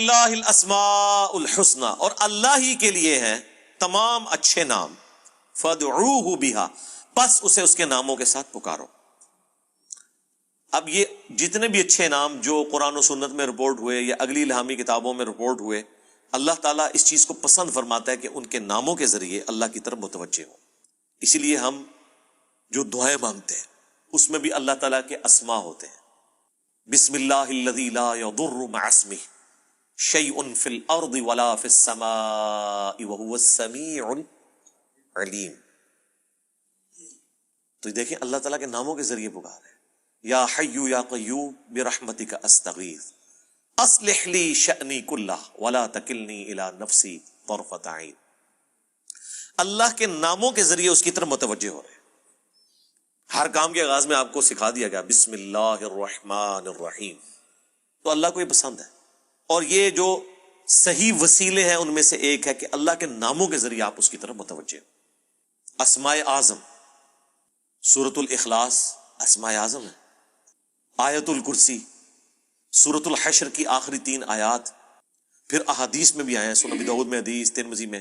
اللہ الاسماء الحسنى، اور اللہ ہی کے لیے ہیں تمام اچھے نام، فادعوہ بہا، پس اسے اس کے ناموں کے ساتھ پکارو۔ اب یہ جتنے بھی اچھے نام جو قرآن و سنت میں رپورٹ ہوئے یا اگلی الہامی کتابوں میں رپورٹ ہوئے، اللہ تعالیٰ اس چیز کو پسند فرماتا ہے کہ ان کے ناموں کے ذریعے اللہ کی طرف متوجہ ہوں۔ اسی لیے ہم جو دعائیں مانگتے ہیں اس میں بھی اللہ تعالیٰ کے اسماء ہوتے ہیں۔ بسم اللہ الذی لا یضر مع اسمہ شیء فی الارض ولا فی السماء وہو السمیع العلیم۔ تو دیکھیں اللہ تعالیٰ کے ناموں کے ذریعے پکار ہے، یا حی یا قیوم برحمتک استغیث اصلح لی شأنی کلہ ولا تکلنی الی نفسی طرفۃ عین۔ اللہ کے ناموں کے ذریعے اس کی طرف متوجہ ہو رہے ہیں۔ ہر کام کے آغاز میں آپ کو سکھا دیا گیا بسم اللہ الرحمن الرحیم، تو اللہ کو یہ پسند ہے۔ اور یہ جو صحیح وسیلے ہیں ان میں سے ایک ہے کہ اللہ کے ناموں کے ذریعے آپ اس کی طرف متوجہ ہو۔ اسماء اعظم، سورۃ الاخلاص اسماء اعظم ہے، آیت الکرسی، سورۃ الحشر کی آخری 3 آیات، پھر احادیث میں بھی آئے ہیں، سنن ابی داؤد میں حدیث، ترمذی میں،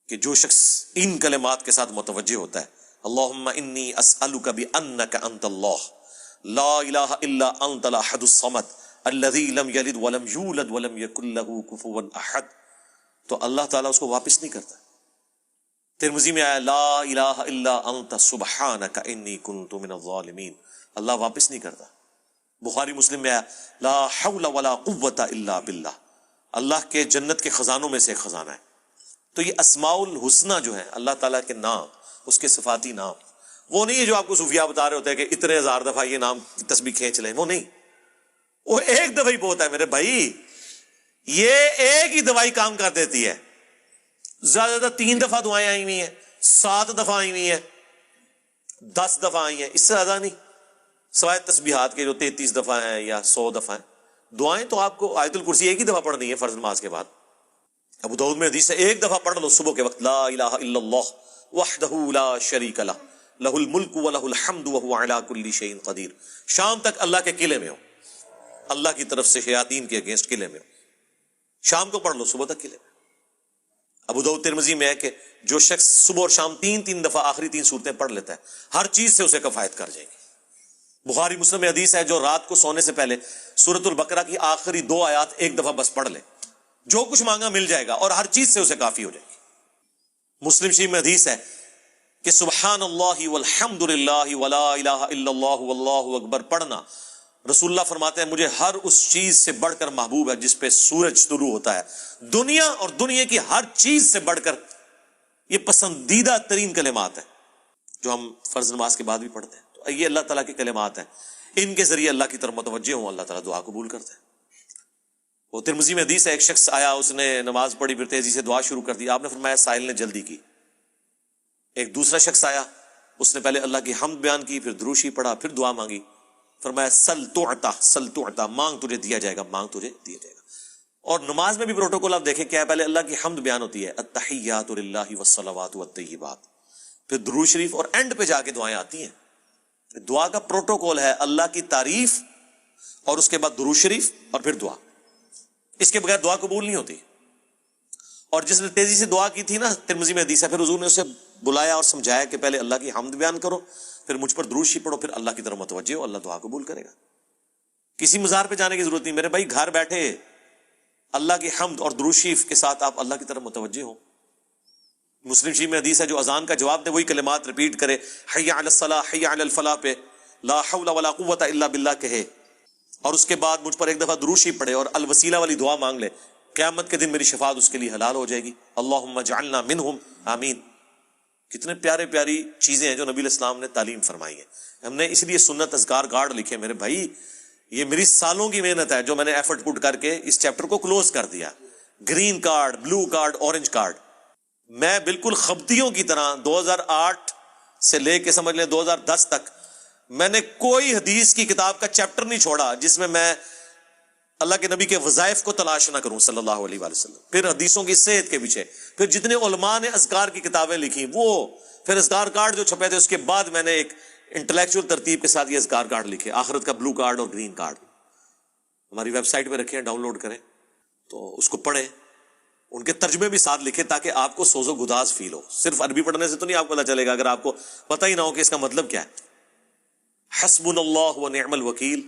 کہ جو شخص ان کلمات کے ساتھ متوجہ ہوتا ہے، اللہم انی اسألک بانک انت اللہ لا الہ الا انت الاحد الصمد الذی لم یلد ولم یولد ولم یکن لہ کفوا احد، تو اللہ تعالیٰ اس کو واپس نہیں کرتا۔ ترمذی میں آیا لا الہ الا انت سبحانک انی کنت من الظالمین، اللہ واپس نہیں کرتا۔ بخاری مسلم میں آیا لا حول ولا قوت الا باللہ، اللہ کے جنت کے خزانوں میں سے ایک خزانہ ہے۔ تو یہ اسماء الحسنہ جو ہیں اللہ تعالیٰ کے نام، اس کے صفاتی نام، وہ نہیں ہے جو آپ کو صوفیاء بتا رہے ہوتے ہیں کہ اتنے ہزار دفعہ یہ نام تسبیح کھینچ لیں، وہ نہیں، وہ ایک دفعہ ہی بہت ہے میرے بھائی، یہ ایک ہی دوائی کام کر دیتی ہے۔ زیادہ زیادہ 3 دفعہ دعائیں آئی ہوئی ہیں، 7 دفعہ آئی ہوئی ہیں، 10 دفعہ آئی ہیں، اس سے زیادہ نہیں، سوائے تسبیحات کے جو 33 دفعہ ہیں یا 100 دفعہ ہیں۔ دعائیں تو آپ کو آیت الکرسی ایک ہی دفعہ پڑھنی ہے فرض نماز کے بعد۔ ابو داؤد میں حدیث ہے ایک دفعہ پڑھ لو صبح کے وقت، لا الہ الا اللہ وحدہ لا شریک لہ لہ الملک ولہ الحمد وہو علی کل شیء قدیر۔ شام تک اللہ کے قلعے میں ہو، اللہ کی طرف سے شیاطین کے اگینسٹ قلعے میں ہو، شام کو پڑھ لو، صبح تک قلعے میں۔ ابو داؤد ترمذی میں ہے کہ جو شخص صبح اور شام 3 دفعہ آخری 3 صورتیں پڑھ لیتا ہے، ہر چیز سے اسے کفایت کر جائے گی۔ بخاری مسلم میں حدیث ہے جو رات کو سونے سے پہلے سورۃ البقرہ کی آخری 2 آیات ایک دفعہ بس پڑھ لے، جو کچھ مانگا مل جائے گا اور ہر چیز سے اسے کافی ہو جائے گی۔ مسلم شریف میں حدیث ہے کہ سبحان اللہ والحمد للہ ولا الہ الا اللہ واللہ اکبر پڑھنا، رسول اللہ فرماتے ہیں مجھے ہر اس چیز سے بڑھ کر محبوب ہے جس پہ سورج طلوع ہوتا ہے، دنیا اور دنیا کی ہر چیز سے بڑھ کر یہ پسندیدہ ترین کلمات ہیں جو ہم فرض نماز کے بعد بھی پڑھتے ہیں۔ تو یہ اللہ تعالیٰ کے کلمات ہیں، ان کے ذریعے اللہ کی طرف متوجہ ہوں، اللہ تعالیٰ دعا قبول کرتے ہیں۔ وہ ترمذی میں حدیث ہے ایک شخص آیا، اس نے نماز پڑھی، پھر تیزی سے دعا شروع کر دی، آپ نے فرمایا سائل نے جلدی کی۔ ایک دوسرا شخص آیا، اس نے پہلے اللہ کی حمد بیان کی، پھر دروشی پڑھا، پھر دعا مانگی، فرمایا سل تعطا، سل تعطا، مانگ تجھے دیا جائے گا، مانگ تجھے دیا جائے گا۔ اور نماز میں بھی پروٹوکول آپ دیکھیں کیا ہے، پہلے اللہ کی حمد بیان ہوتی ہے، التحیات للہ والصلوات والطیبات، پھر درود شریف، اور اینڈ پہ جا کے دعائیں آتی ہیں۔ دعا کا پروٹوکول ہے اللہ کی تعریف اور اس کے بعد درود شریف اور پھر دعا، اس کے بغیر دعا قبول نہیں ہوتی۔ اور جس نے تیزی سے دعا کی تھی نا، ترمذی میں حدیث ہے، پھر حضور نے اسے بلایا اور سمجھایا کہ پہلے اللہ کی حمد بیان کرو، پھر مجھ پر درود شریف پڑھو، پھر اللہ کی طرف متوجہ ہو، اللہ دعا قبول کرے گا۔ کسی مزار پہ جانے کی ضرورت نہیں میرے بھائی، گھر بیٹھے اللہ کی حمد اور درود شریف کے ساتھ آپ اللہ کی طرف متوجہ ہو۔ مسلم شریف میں حدیث ہے جو اذان کا جواب دے وہی کلمات ریپیٹ کرے، حی علی الصلاح حی علی الفلاح پہ لا حول ولا قوت الا باللہ کہے، اور اس کے بعد مجھ پر ایک دفعہ درود شریف پڑھے اور الوسیلہ والی دعا مانگ لے، قیامت کے دن میری شفاعت اس کے لیے حلال ہو جائے گی، اللہم اجعلنا منہم آمین۔ کتنے پیارے پیاری چیزیں ہیں جو نبی علیہ السلام نے تعلیم فرمائی ہیں۔ ہم نے اس لیے سنت اذکار کارڈ لکھے میرے بھائی، یہ میری سالوں کی محنت ہے جو میں نے ایفرٹ پٹ کر کے اس چیپٹر کو کلوز کر دیا۔ Green card, blue card, orange card, میں بالکل خبتیوں کی طرح 2008 سے لے کے سمجھ لیں 2010 تک میں نے کوئی حدیث کی کتاب کا چیپٹر نہیں چھوڑا جس میں میں اللہ کے نبی کے وظائف کو تلاش نہ کروں صلی اللہ علیہ وآلہ وسلم، پھر حدیثوں کی صحت کے پیچھے، پھر جتنے علماء نے اذکار کی کتابیں لکھی وہ، پھر اذکار کارڈ جو چھپے تھے، اس کے بعد میں نے ایک انٹلیکچوئل ترتیب کے ساتھ یہ اذکار کارڈ لکھے، آخرت کا بلو کارڈ اور گرین کارڈ، ہماری ویب سائٹ پہ رکھے ہیں، ڈاؤن لوڈ کریں۔ تو اس کو پڑھیں، ان کے ترجمے بھی ساتھ لکھیں تاکہ آپ کو سوز و گداز فیل ہو. صرف عربی پڑھنے سے تو نہیں آپ کو پتہ چلے گا اگر آپ کو پتہ ہی نہ ہو کہ اس کا مطلب کیا ہے. حسبنا اللہ و نعم الوکیل.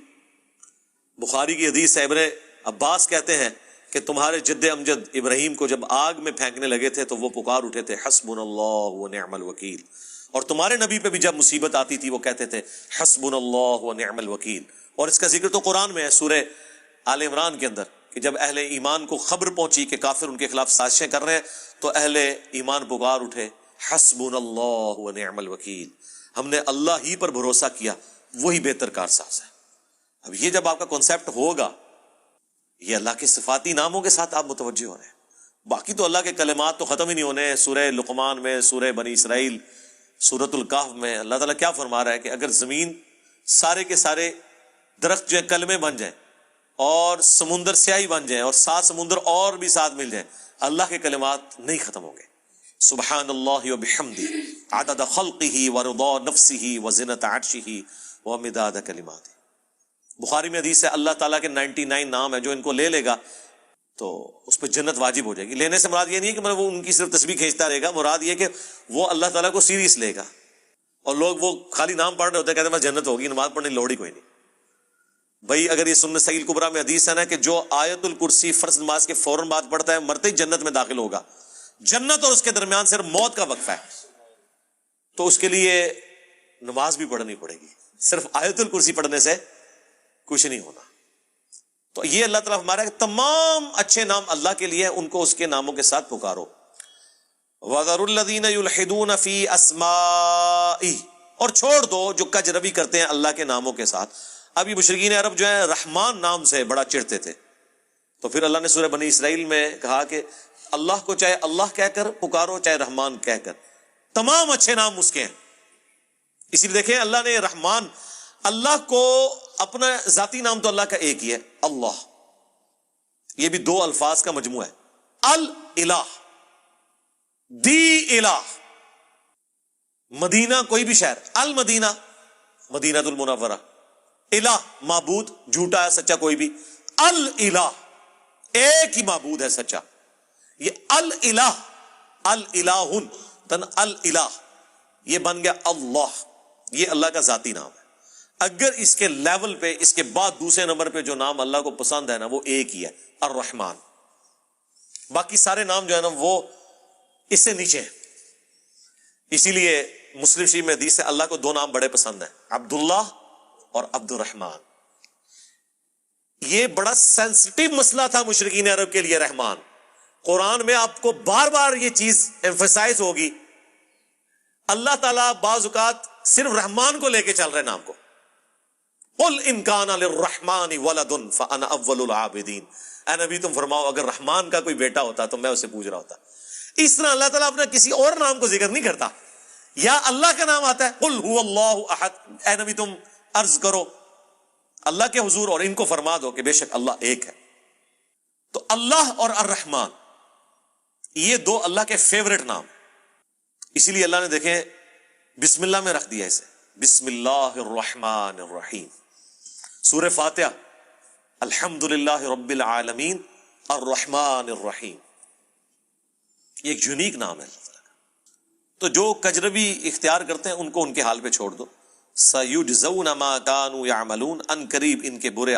بخاری کی حدیث ہے، ابن عباس کہتے ہیں کہ تمہارے جد امجد ابراہیم کو جب آگ میں پھینکنے لگے تھے تو وہ پکار اٹھے تھے حسبنا اللہ و نعم الوکیل. اور تمہارے نبی پہ بھی جب مصیبت آتی تھی وہ کہتے تھے حسبنا اللہ و نعم الوکیل. اور اس کا ذکر تو قرآن میں ہے سورہ آل عمران کے اندر کہ جب اہل ایمان کو خبر پہنچی کہ کافر ان کے خلاف سازشیں کر رہے ہیں تو اہل ایمان پکار اٹھے حسبنا اللہ و نعم الوکیل. ہم نے اللہ ہی پر بھروسہ کیا، وہی بہتر کارساز ہے. اب یہ جب آپ کا کنسیپٹ ہوگا، یہ اللہ کے صفاتی ناموں کے ساتھ آپ متوجہ ہو رہے ہیں. باقی تو اللہ کے کلمات تو ختم ہی نہیں ہونے. سورہ لقمان میں، سورہ بنی اسرائیل، سورۃ الکہف میں اللہ تعالیٰ کیا فرما رہا ہے کہ اگر زمین سارے کے سارے درخت جو ہے کلمے بن جائیں اور سمندر سیاہی بن جائیں اور 7 سمندر اور بھی ساتھ مل جائیں، اللہ کے کلمات نہیں ختم ہوں گے. سبحان اللہ وبحمدہ عدد خلقہ ورضا نفسہ وزنۃ عرشہ ومداد کلماتہ. بخاری میں حدیث ہے اللہ تعالیٰ کے 99 نام ہیں، جو ان کو لے لے گا تو اس پہ جنت واجب ہو جائے گی. لینے سے مراد یہ نہیں ہے کہ وہ ان کی صرف تسبیح کھینچتا رہے گا، مراد یہ کہ وہ اللہ تعالیٰ کو سیریس لے گا. اور لوگ وہ خالی نام پڑھ رہے ہوتے ہیں، کہتے ہیں بس جنت ہوگی، نماز پڑھنے کی لوڑ ہی کوئی نہیں. بھائی اگر یہ سنن صحیح الکبریٰ میں حدیث ہے نا کہ جو آیت الکرسی فرض نماز کے فوراً بعد پڑھتا ہے مرتے ہی جنت میں داخل ہوگا. جنت اور اس کے درمیان صرف موت کا وقفہ ہے، تو اس کے لیے نماز بھی پڑھنی پڑے گی. صرف آیت الکرسی پڑھنے سے کچھ نہیں ہونا. تو یہ اللہ تعالیٰ ہمارا کہ تمام اچھے نام اللہ کے لیے، ان کو اس کے ناموں کے ساتھ پکارو. وَذَرُوا الَّذِينَ يُلْحِدُونَ فِي أَسْمَائِهِ. اور چھوڑ دو جو کج روی کرتے ہیں اللہ کے ناموں کے ساتھ. اب یہ مشرکین عرب جو ہے رحمان نام سے بڑا چڑھتے تھے، تو پھر اللہ نے سورہ بنی اسرائیل میں کہا کہ اللہ کو چاہے اللہ کہہ کر پکارو چاہے رحمان کہہ کر، تمام اچھے نام اس کے ہیں. اسی لیے دیکھیں اللہ نے رحمان، اللہ کو اپنا ذاتی نام تو اللہ کا ایک ہی ہے اللہ، یہ بھی 2 الفاظ کا مجموعہ ہے. الہ، دی الہ. مدینہ کوئی بھی شہر، المدینہ مدینہ المنورہ. الہ معبود، جھوٹا ہے سچا کوئی بھی. الہ ایک ہی معبود ہے سچا. یہ الہ، الہ تن الہ، یہ بن گیا اللہ. یہ اللہ کا ذاتی نام ہے. اگر اس کے لیول پہ اس کے بعد دوسرے نمبر پہ جو نام اللہ کو پسند ہے نا وہ ایک ہی ہے، الرحمن. باقی سارے نام جو ہے نا وہ اس سے نیچے ہیں. اسی لیے مسلم شریف میں حدیث ہے اللہ کو 2 نام بڑے پسند ہیں، عبداللہ اور عبد الرحمن. یہ بڑا سینسٹیو مسئلہ تھا مشرکین عرب کے لیے رحمان. قرآن میں آپ کو بار بار یہ چیز ایمفیسائز ہوگی. اللہ تعالیٰ بعض اوقات صرف رحمان کو لے کے چل رہے نام کو. قل ان کان للرحمن ولد فانا اول العابدین. اے نبی تم فرماؤ اگر رحمان کا کوئی بیٹا ہوتا تو میں اسے پوچھ رہا ہوتا. اس طرح اللہ تعالیٰ اپنا کسی اور نام کو ذکر نہیں کرتا. یا اللہ کا نام آتا ہے قل هو اللہ احد. اے نبی تم عرض کرو اللہ کے حضور اور ان کو فرما دو کہ بے شک اللہ ایک ہے. تو اللہ اور الرحمن یہ 2 اللہ کے فیورٹ نام. اسی لیے اللہ نے دیکھیں بسم اللہ میں رکھ دیا اسے، بسم اللہ الرحمن الرحیم. سورہ فاتحہ الحمدللہ رب العالمین الرحمن الرحیم. یہ ایک یونیک نام ہے اللہ تعالیٰ کا. تو جو کجروی اختیار کرتے ہیں ان کو ان کے حال پہ چھوڑ دو. سَيُجْزَوْنَ مَا كَانُوا يَعْمَلُونَ. ان قریب ان کے برے